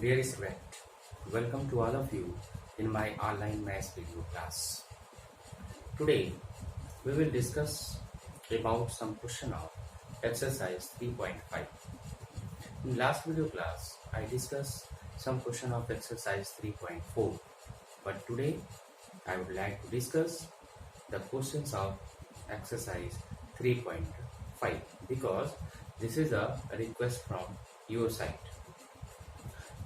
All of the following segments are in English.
Dear student, welcome to all of you in my online maths video class. Today we will discuss about some question of exercise 3.5. In last video class I discussed some question of exercise 3.4, but today I would like to discuss the questions of exercise 3.5 because this is a request from your side.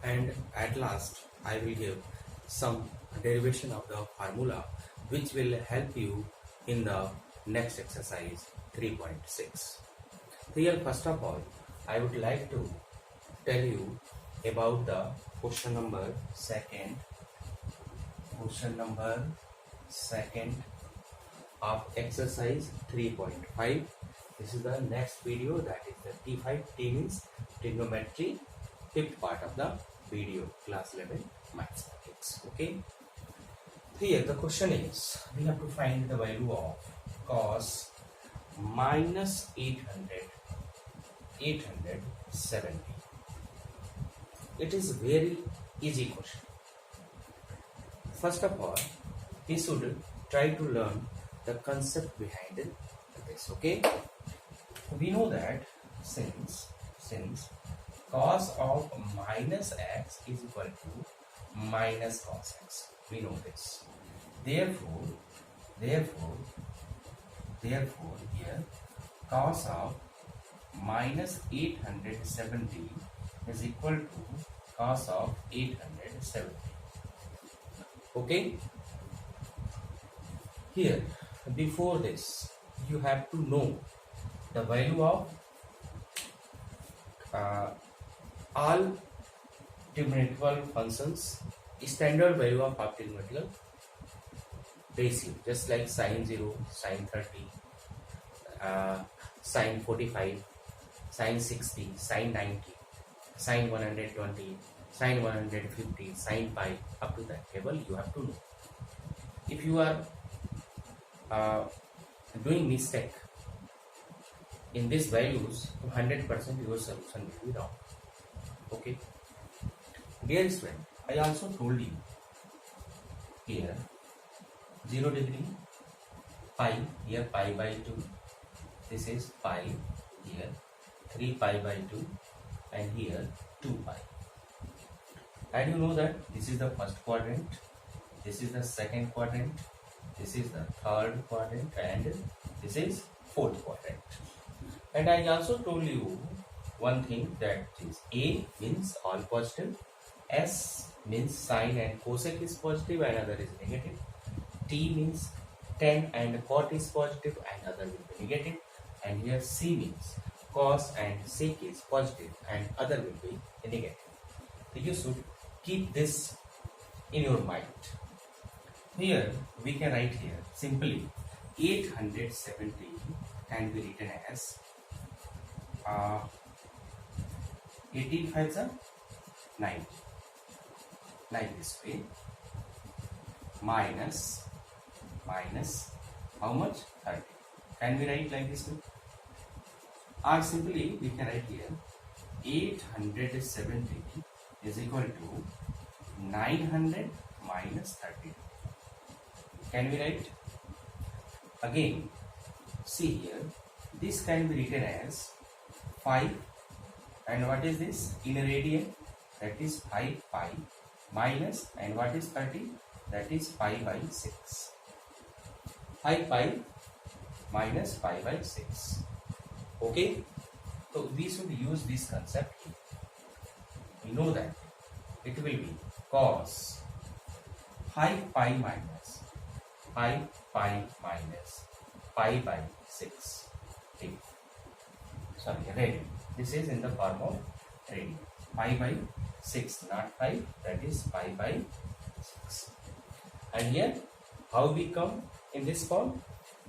And at last I will give some derivation of the formula which will help you in the next exercise 3.6. Here first of all I would like to tell you about the question number second of exercise 3.5. This is the next video, that is the T5. T means trigonometry, fifth part of the video, class 11 mathematics. Okay, here the question is we have to find the value of cos minus 870. It is very easy question. First of all, we should try to learn the concept behind this. Okay, we know that since cos of minus x is equal to minus cos x, we know this. Therefore here cos of minus 870 is equal to cos of 870. Okay, here before this you have to know the value of all trigonometrical functions, standard value of trigonometrical ratio, just like sine 0, sine 30, sine 45, sine 60, sine 90, sine 120, sine 150, sine pi, up to that table you have to know. If you are doing mistake in these values, 100% your solution will be wrong. Okay, dear student, I also told you here 0 degree, pi, here pi by 2, this is pi, here 3 pi by 2, and here 2 pi. And you know that this is the first quadrant, this is the second quadrant, this is the third quadrant, and this is fourth quadrant. And I also told you one thing, that is A means all positive, S means sine and cosec is positive and other is negative, T means tan and cot is positive and other will be negative, and here C means cos and sec is positive and other will be negative. So you should keep this in your mind. Here we can write here simply 870 can be written as 18 5s are 90, like this way, minus how much? 30. Can we write like this way? Or simply we can write here 870 is equal to 900 minus 30. Can we write? Again, see here, this can be written as 5, and what is this in a radian, that is 5 pi, minus, and what is 30, that is pi by 6. 5 pi minus pi by 6. Okay, so we should use this concept here. We know that it will be cos 5 pi minus pi by 6. Okay. Sorry, radian. This is in the form of radian. Pi by 6, not 5, that is pi by 6. And here how we come in this form?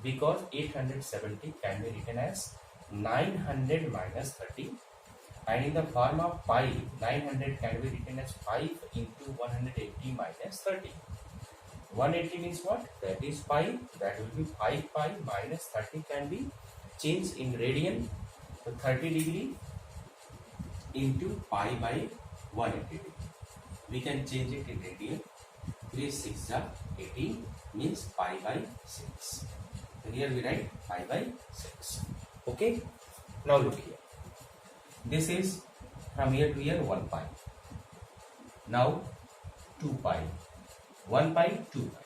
Because 870 can be written as 900 minus 30, and in the form of pi, 900 can be written as 5 into 180 minus 30. 180 means what? That is pi, that will be 5 pi minus 30 can be changed in radian, so 30 degree into pi by 180 degree. we can change it in radian. 3 6 are 18 means pi by 6. So here we write pi by 6. Okay. Now look here. This is from here to here 1 pi. Now 2 pi. 1 pi, 2 pi.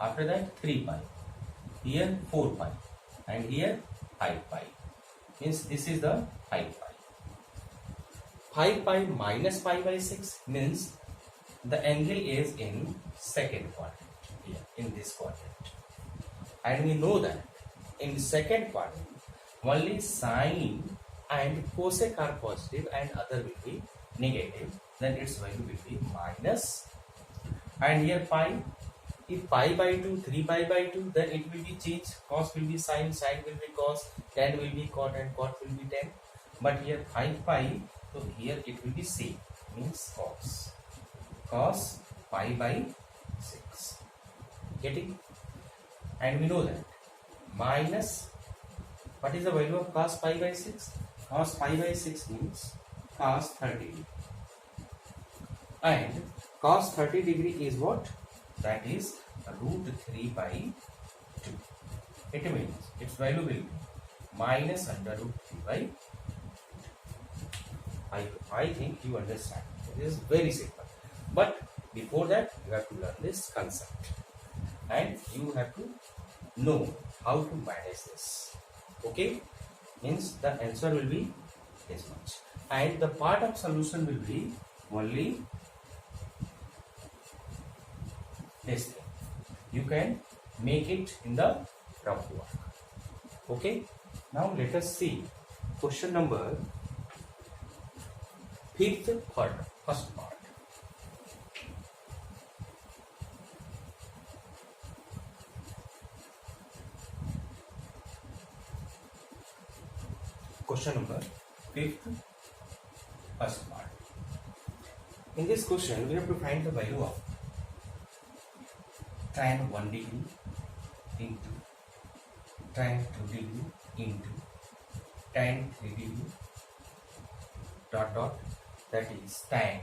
After that 3 pi. Here 4 pi. And here 5 pi. Means this is the 5 pi. 5 pi minus pi by 6 means the angle is in second quadrant, here in this quadrant. And we know that in the second quadrant only sine and cosec are positive and other will be negative, then its value will be minus. And here pi, if pi by 2, 3 pi by 2, then it will be changed. Cos will be sine, sine will be cos, tan will be cot, and cot will be tan. But here 5 pi, so here it will be same, means cos. Cos pi by 6. Getting? And we know that minus, what is the value of cos pi by 6? Cos pi by 6 means cos 30 degree. And cos 30 degree is what? That is root 3 by 2. It means its value will be minus under root 3 by 2. I think you understand. It is very simple. But before that, you have to learn this concept. And you have to know how to manage this. Okay? Means the answer will be this much. And the part of solution will be only this thing. You can make it in the rough work. Okay? Now let us see question number 5th first part. Question number 5th first part. In this question, we have to find the value of tan 1 degree into tan 2 degree into tan 3 degree dot dot, that is tan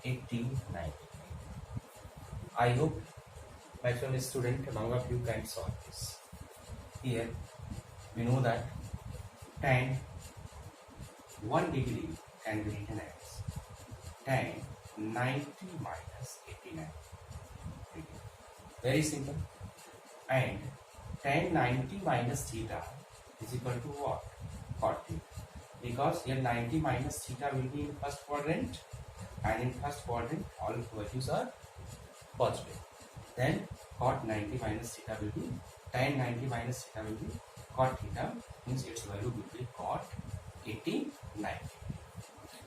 89 degree. I hope my fellow student among of you can solve this. Here we know that tan 1 degree can be written as tan 90 minus 89 degree. Very simple. And tan 90 minus theta is equal to what? Cot theta. Because here 90 minus theta will be in first quadrant, and in first quadrant all values are positive. Then cot 90 minus theta will be, tan 90 minus theta will be cot theta, means its value will be cot 89.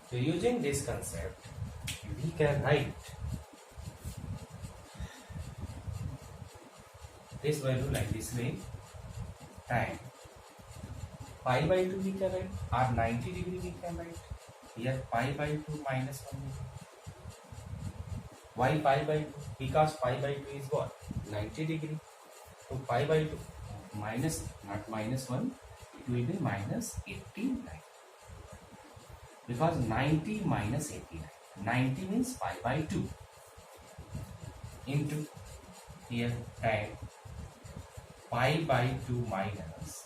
So using this concept, we can write this value like this way: tan pi by 2 we can write, or 90 degree we can write. Here pi by 2 minus 1 degree. Why pi by 2? Because pi by 2 is what? 90 degree. So pi by 2 minus, not minus 1, it will be minus 89. Because 90 minus 89. 90 means pi by 2 into here tan pi by 2 minus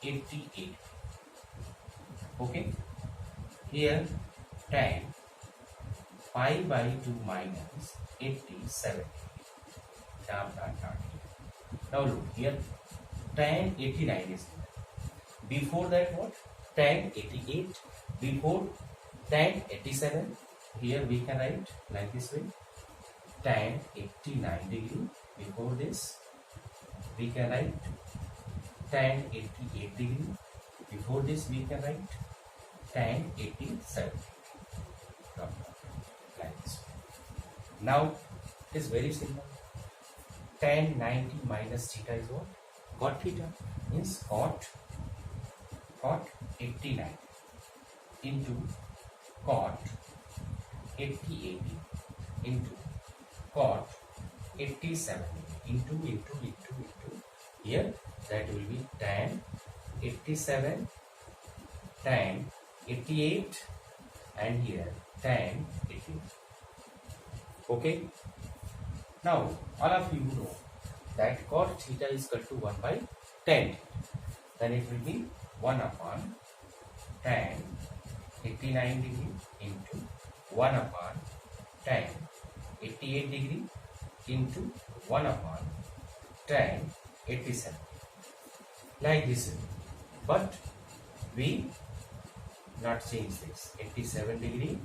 88. Okay. Here tan pi by 2 minus 87. Dot, dot, dot. Now look here, tan 89 is here. Before that what? Tan 88. Before tan 87. Here we can write like this way: tan 89 degree. Before this we can write tan 88 degree. Before this we can write tan 87. Like this. Now it is very simple. Tan 90 minus theta is what? Cot theta, means cot 89 into cot 88 into cot 87 into here, that will be tan 87, tan 88, and here tan 18. Okay. Now all of you know that cot theta is equal to 1 by tan. Then it will be 1 upon tan 89 degree into 1 upon tan 88 degree into 1 upon tan 87. Like this. But we not change this. 87 degree,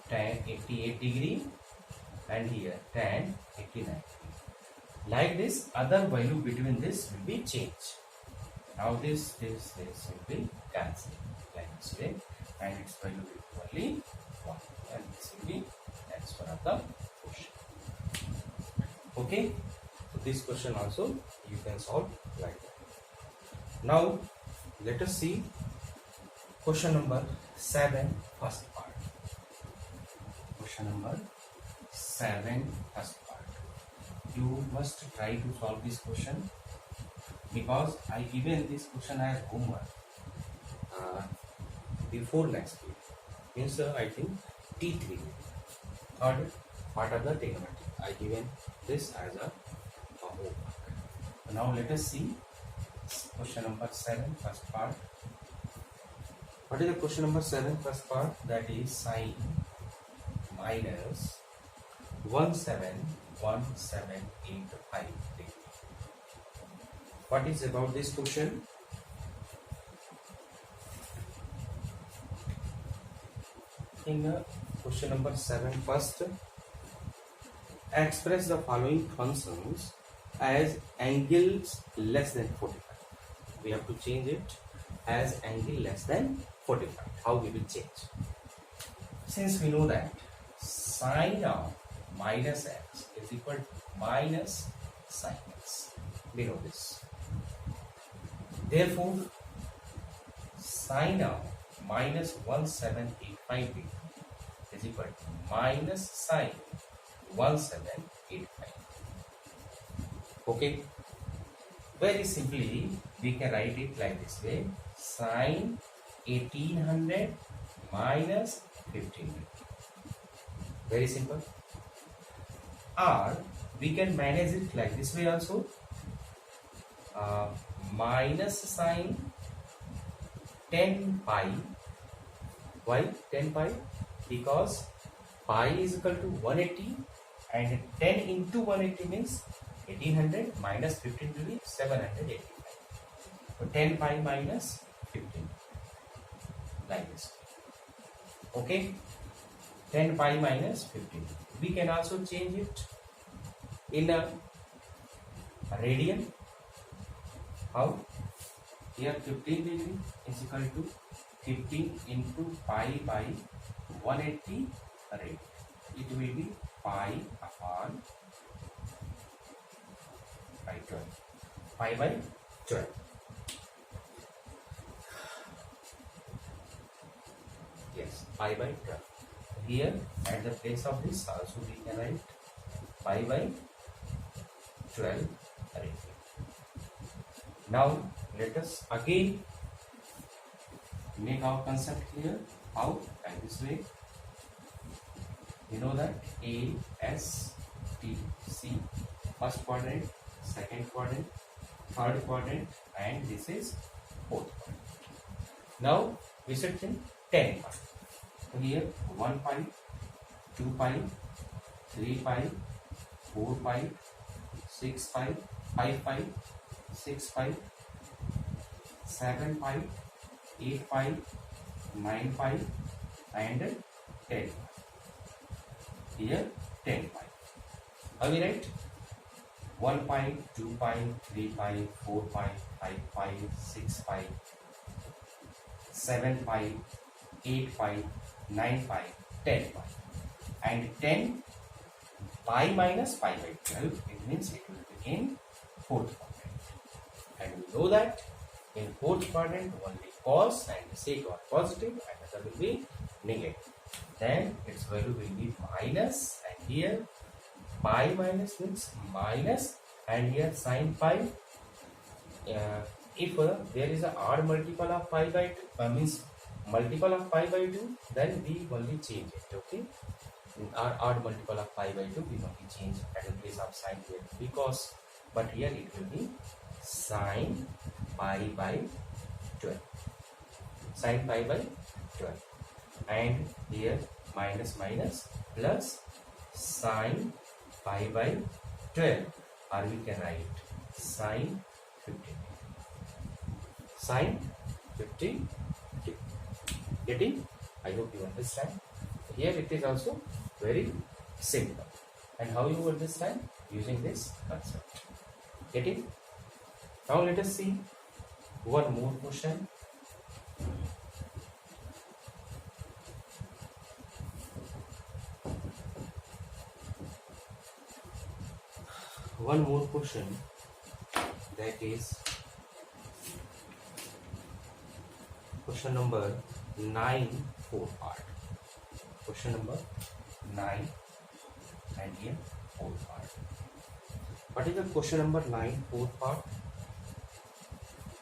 tan 88 degree, and here tan 89. Like this, other value between this will be changed. Now this will be cancelled like this way, and its value will be only 1, and this will be answer of the question. Okay, so this question also you can solve like that. Now let us see question number 7, first part. Question number 7, first part. You must try to solve this question, because I given this question as homework before next week. Means I think T3, third part of the trigonometry. I given this as a homework. Now let us see question number 7, first part. What is the question number 7, first part? That is sine minus 171785 degree. What is about this question? In question number 7, first, express the following functions as angles less than 45. We have to change it as angle less than 45. How we will change? Since we know that sine of minus x is equal to minus sine x. We know this. Therefore, sine of minus 1785 degree is equal to minus sine 1785. Okay. Very simply, we can write it like this way: sine 1800 minus 1500. Very simple. Or we can manage it like this way also: minus sine 10 pi. Why 10 pi? Because pi is equal to 180, and 10 into 180 means 1800 minus 15 will be 785. So 10 pi minus 15, like this. Okay, 10 pi minus 15. We can also change it in a radian. How? Here 15 degree is equal to 15 into pi by 180 radian. It will be pi upon by 12. Pi by 12. Yes, pi by 12. Here at the place of this also we can write pi by 12 radian. Now let us again make our concept clear. How? Like this way. We know that A, S, T, C, first quadrant, second quadrant, third quadrant, and this is fourth quadrant. Now we set in 10 pi. So here 1 pi, 2 pi, 3 pi, 4 pi, 6 pi, 5 pi, 6 pi, 7 pi, 8 pi, 9 pi, and 10 pi. Here 10 pi. How we write? 1 pi, 2 pi, 3 pi, 4 pi, 5 pi, 6 pi, 7 pi, 8 pi, 9 pi, 10 pi. And 10 pi minus pi by 12, it means it will begin fourth quadrant. And we know that in fourth quadrant only cos and sec are positive and other will be negative. Then its value will be minus, and here pi minus means minus, and here sin pi. If there is a odd multiple of pi by 2, means multiple of pi by 2, then we only change it. Okay, in our odd multiple of pi by 2, we only change at the place of sine here because, but here it will be sine pi by 12, sine pi by 12, and here minus minus plus sine pi by 12, or we can write sine 50, sine 50. Getting? I hope you understand. Here it is also very simple. And how you understand? Using this concept. Getting? Now let us see one more question. One more question, that is question number 9, 4 part. Question number 9 and here 4 part. What is the question number 9, 4 part?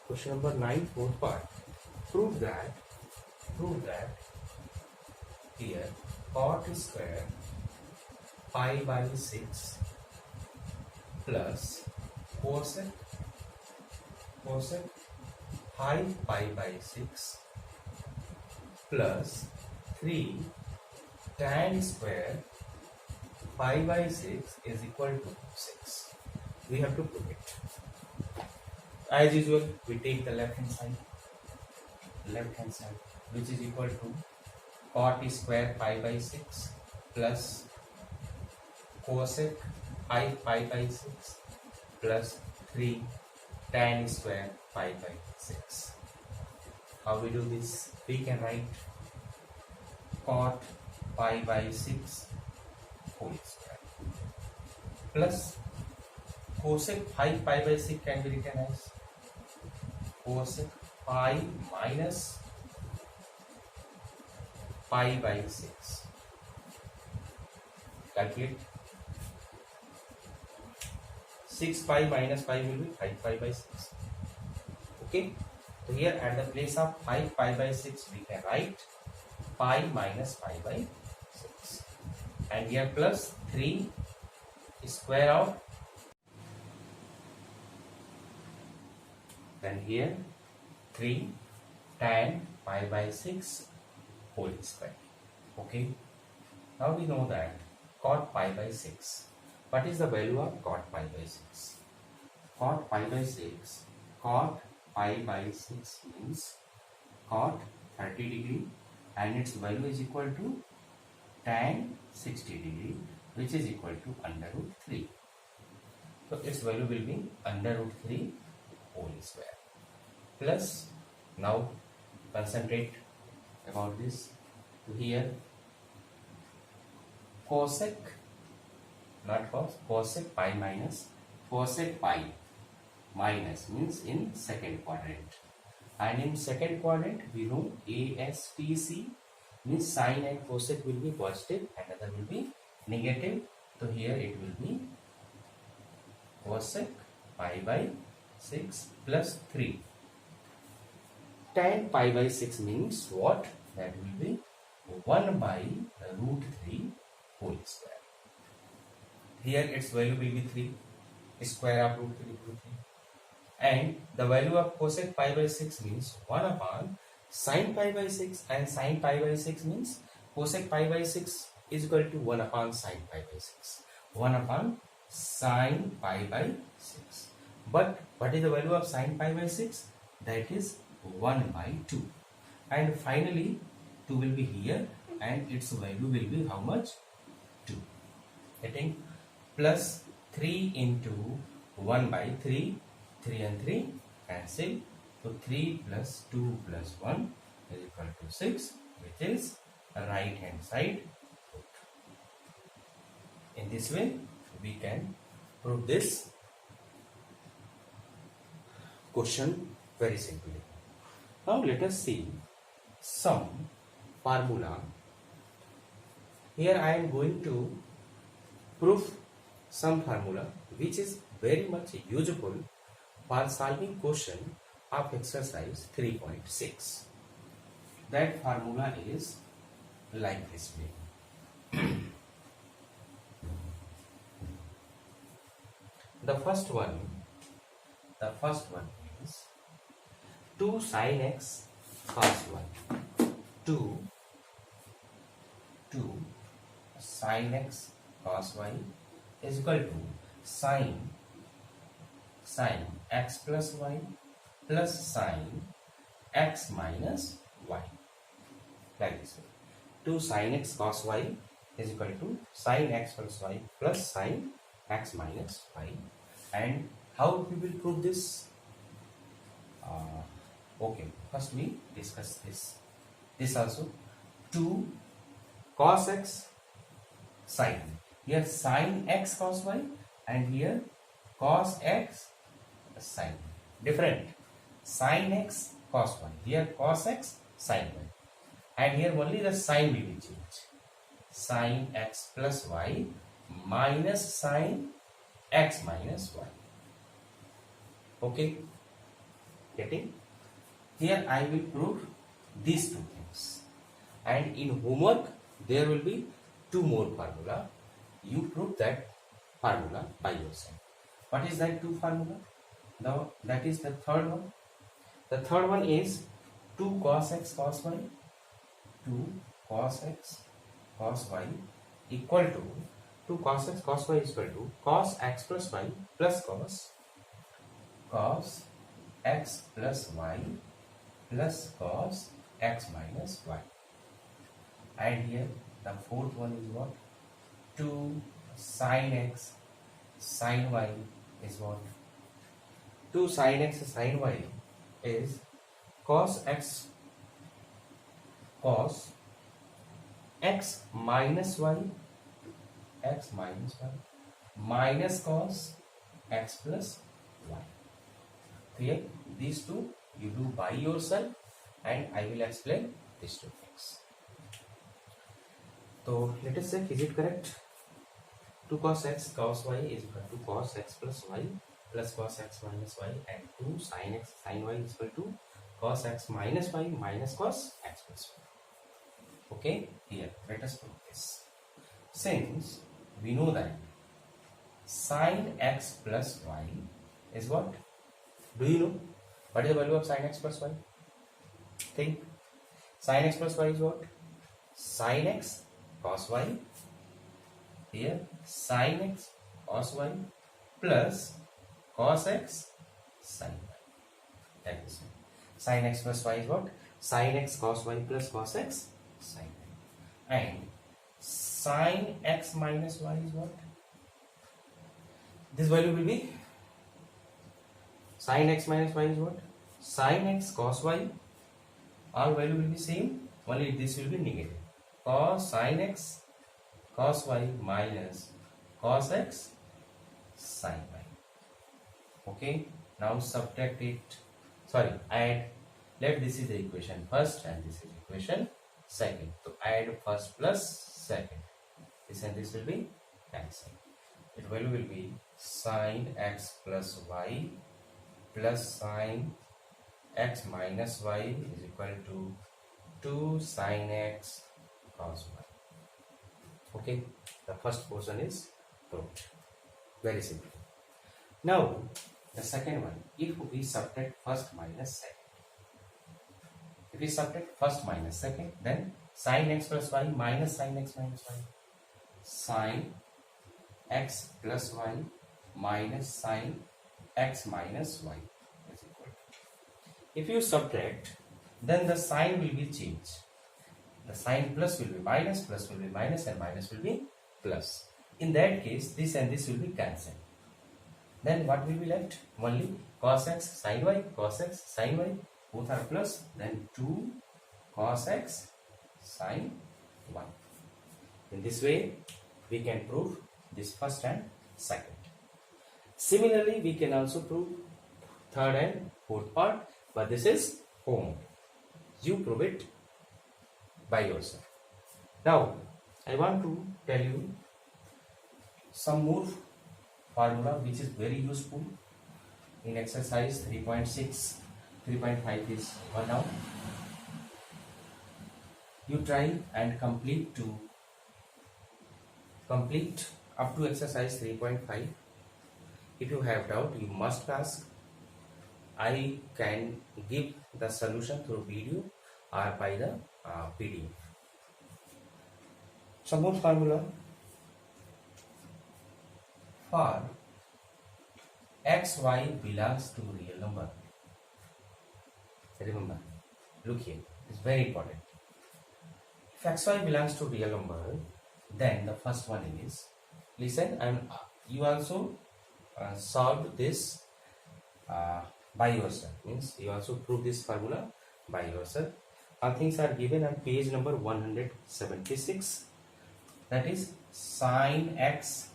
Question number 9, 4 part. Prove that here cot square pi by 6 plus cosec pi by 6 plus 3 tan square pi by 6 is equal to 6. We have to prove it. As usual, we take the left hand side, which is equal to cot square pi by 6 plus cosec pi by 6 plus 3 tan square pi by 6. How we do this? We can write cot pi by 6 whole square plus cosec pi by 6 can be written as cosec pi minus pi by 6. Calculate. 6 pi minus pi will be 5 pi by 6. Okay. So here at the place of 5 pi by 6 we can write pi minus pi by 6. And here plus 3 square of, then here 3 tan pi by 6 whole square. Okay. Now we know that cot pi by 6. What is the value of cot pi by 6? Cot pi by 6. Cot pi by 6 means cot 30 degree and its value is equal to tan 60 degree, which is equal to under root 3. So its value will be under root 3 whole square. Plus, now concentrate about this. Here cosec, not cos, cosec pi minus, cosec pi minus means in second quadrant, and in second quadrant we know ASTC means sine and cosec will be positive and other will be negative. So here it will be cosec pi by 6 plus 3. Tan pi by 6 means what? That will be 1 by root 3 whole square. Here its value will be 3, square of root 3. And the value of cosec pi by 6 means 1 upon sin pi by 6, and sin pi by 6 means cosec pi by 6 is equal to 1 upon sin pi by 6. 1 upon sin pi by 6. But what is the value of sin pi by 6? That is 1 by 2. And finally 2 will be here and its value will be how much? 2. Getting? Plus 3 into 1 by 3, 3 and 3 cancel. So 3 plus 2 plus 1 is equal to 6, which is right hand side root. In this way we can prove this question very simply. Now let us see some formula. Here I am going to prove some formula which is very much useful for solving question of exercise 3.6. that formula is like this way. The first one is 2 sin x cos y. 2 sin x cos y is equal to sin x plus y plus sin x minus y. Like this. 2 sin x cos y is equal to sin x plus y plus sin x minus y. And how we will prove this? Okay, first we discuss this. This also 2 cos x sin. Here sin x cos y and here cos x sin. Different. Sin x cos y. Here cos x sin y. And here only the sign will be changed. Sin x plus y minus sin x minus y. Okay. Getting? Here I will prove these two things. And in homework there will be 2 more formula. You prove that formula by yourself. What is that 2 formula? Now that is the third one. The third one is 2 cos x cos y. 2 cos x cos y equal to 2 cos x cos y is equal to cos x plus y plus cos x plus y plus cos x minus y. And here the fourth one is what? 2 sin x sin y is what? 2 sin x sin y is cos x minus y minus cos x plus y. Clear? These two you do by yourself and I will explain these two things. So let us check, is it correct? 2 cos x cos y is equal to cos x plus y plus cos x minus y, and 2 sin x sin y is equal to cos x minus y minus cos x plus y. Okay, here let us prove this. Since we know that sin x plus y is what? Do you know what is the value of sin x plus y? Think. Sin x plus y is what? Sin x cos y. Here sin x cos y plus cos x sin y. That is it. Sin x plus y is what? Sin x cos y plus cos x sin y. And sin x minus y is what? This value will be sin x minus y is what? Sin x cos y. All value will be same, only this will be negative. Cos sin x cos y minus cos x sin y. Okay, now subtract it. Sorry, add. Let this is the equation first and this is equation second. So add first plus second. This and this will be cancelled. Its value will be sin x plus y plus sin x minus y is equal to 2 sin x cos y. Okay, the first portion is proved. Very simple. Now the second one, if we subtract first minus second. If we subtract first minus second, then sin x plus y minus sin x minus y. Sin x plus y minus sin x minus y is equal to. If you subtract, then the sign will be changed. The sign plus will be minus and minus will be plus. In that case, this and this will be cancelled. Then what will be left? Only cos x sin y, both are plus, then 2 cos x sin y. In this way, we can prove this first and second. Similarly, we can also prove third and fourth part, but this is homework. You prove it by yourself. Now, I want to tell you some more formula which is very useful in exercise 3.6, 3.5 is one now. You try and complete up to exercise 3.5. If you have doubt, you must ask. I can give the solution through video or by the PDF. Some more formula for xy belongs to real number. Remember, look here, it's very important. If xy belongs to real number, then the first one is, listen, and you also solve this by yourself, means you also prove this formula by yourself. All things are given on page number 176. That is sin x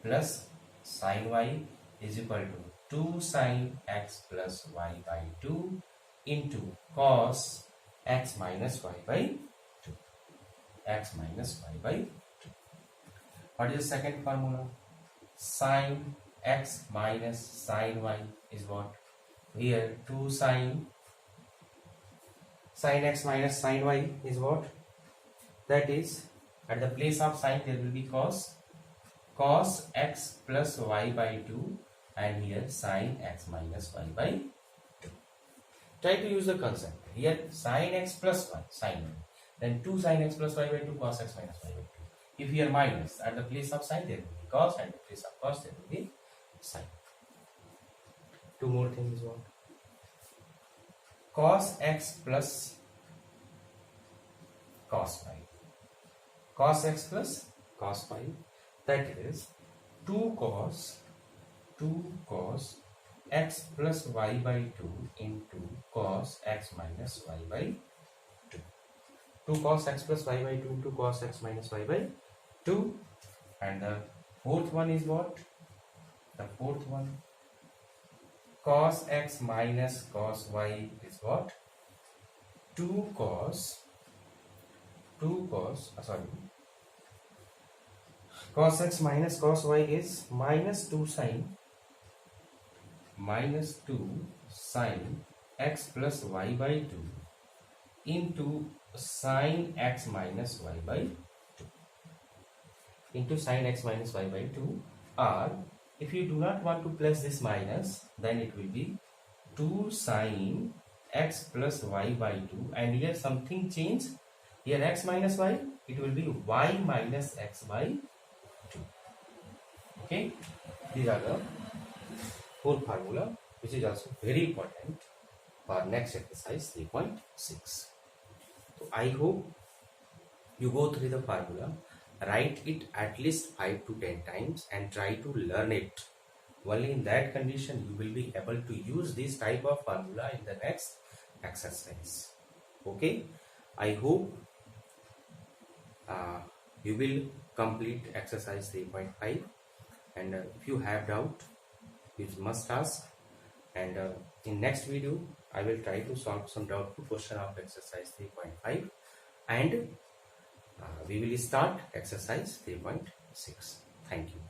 plus sin y is equal to 2 sin x plus y by 2 into cos x minus y by 2. X minus y by 2. What is the second formula? Sin x minus sin y is what? Here 2 sin x minus sin y is what? That is, at the place of sin there will be cos x plus y by 2, and here sin x minus y by 2. Try to use the concept. Here sin x plus 1 sin y, then 2 sin x plus y by 2 cos x minus y by 2. If here minus, at the place of sin there will be cos, and at the place of cos there will be sin. Two more things is what? Cos x plus cos y. Cos x plus cos y, that is 2 cos x plus y by 2 into cos x minus y by 2. 2 cos x plus y by 2 into cos x minus y by 2. And the fourth one is what? The fourth one, cos x minus cos y is what? 2 cos x minus cos y is minus 2 sin x plus y by 2 into sin x minus y by 2 into sin x minus y by 2. Or if you do not want to place this minus, then it will be 2 sin x plus y by 2, and here something change. Here x minus y, it will be y minus x by 2. Okay, these are the whole formula, which is also very important for next exercise 3.6. So I hope you go through the formula, write it at least 5 to 10 times and try to learn it. Only in that condition you will be able to use this type of formula in the next exercise. Okay, I hope you will complete exercise 3.5, and if you have doubt, you must ask, and in next video I will try to solve some doubtful question of exercise 3.5, and we will start exercise 3.6. Thank you.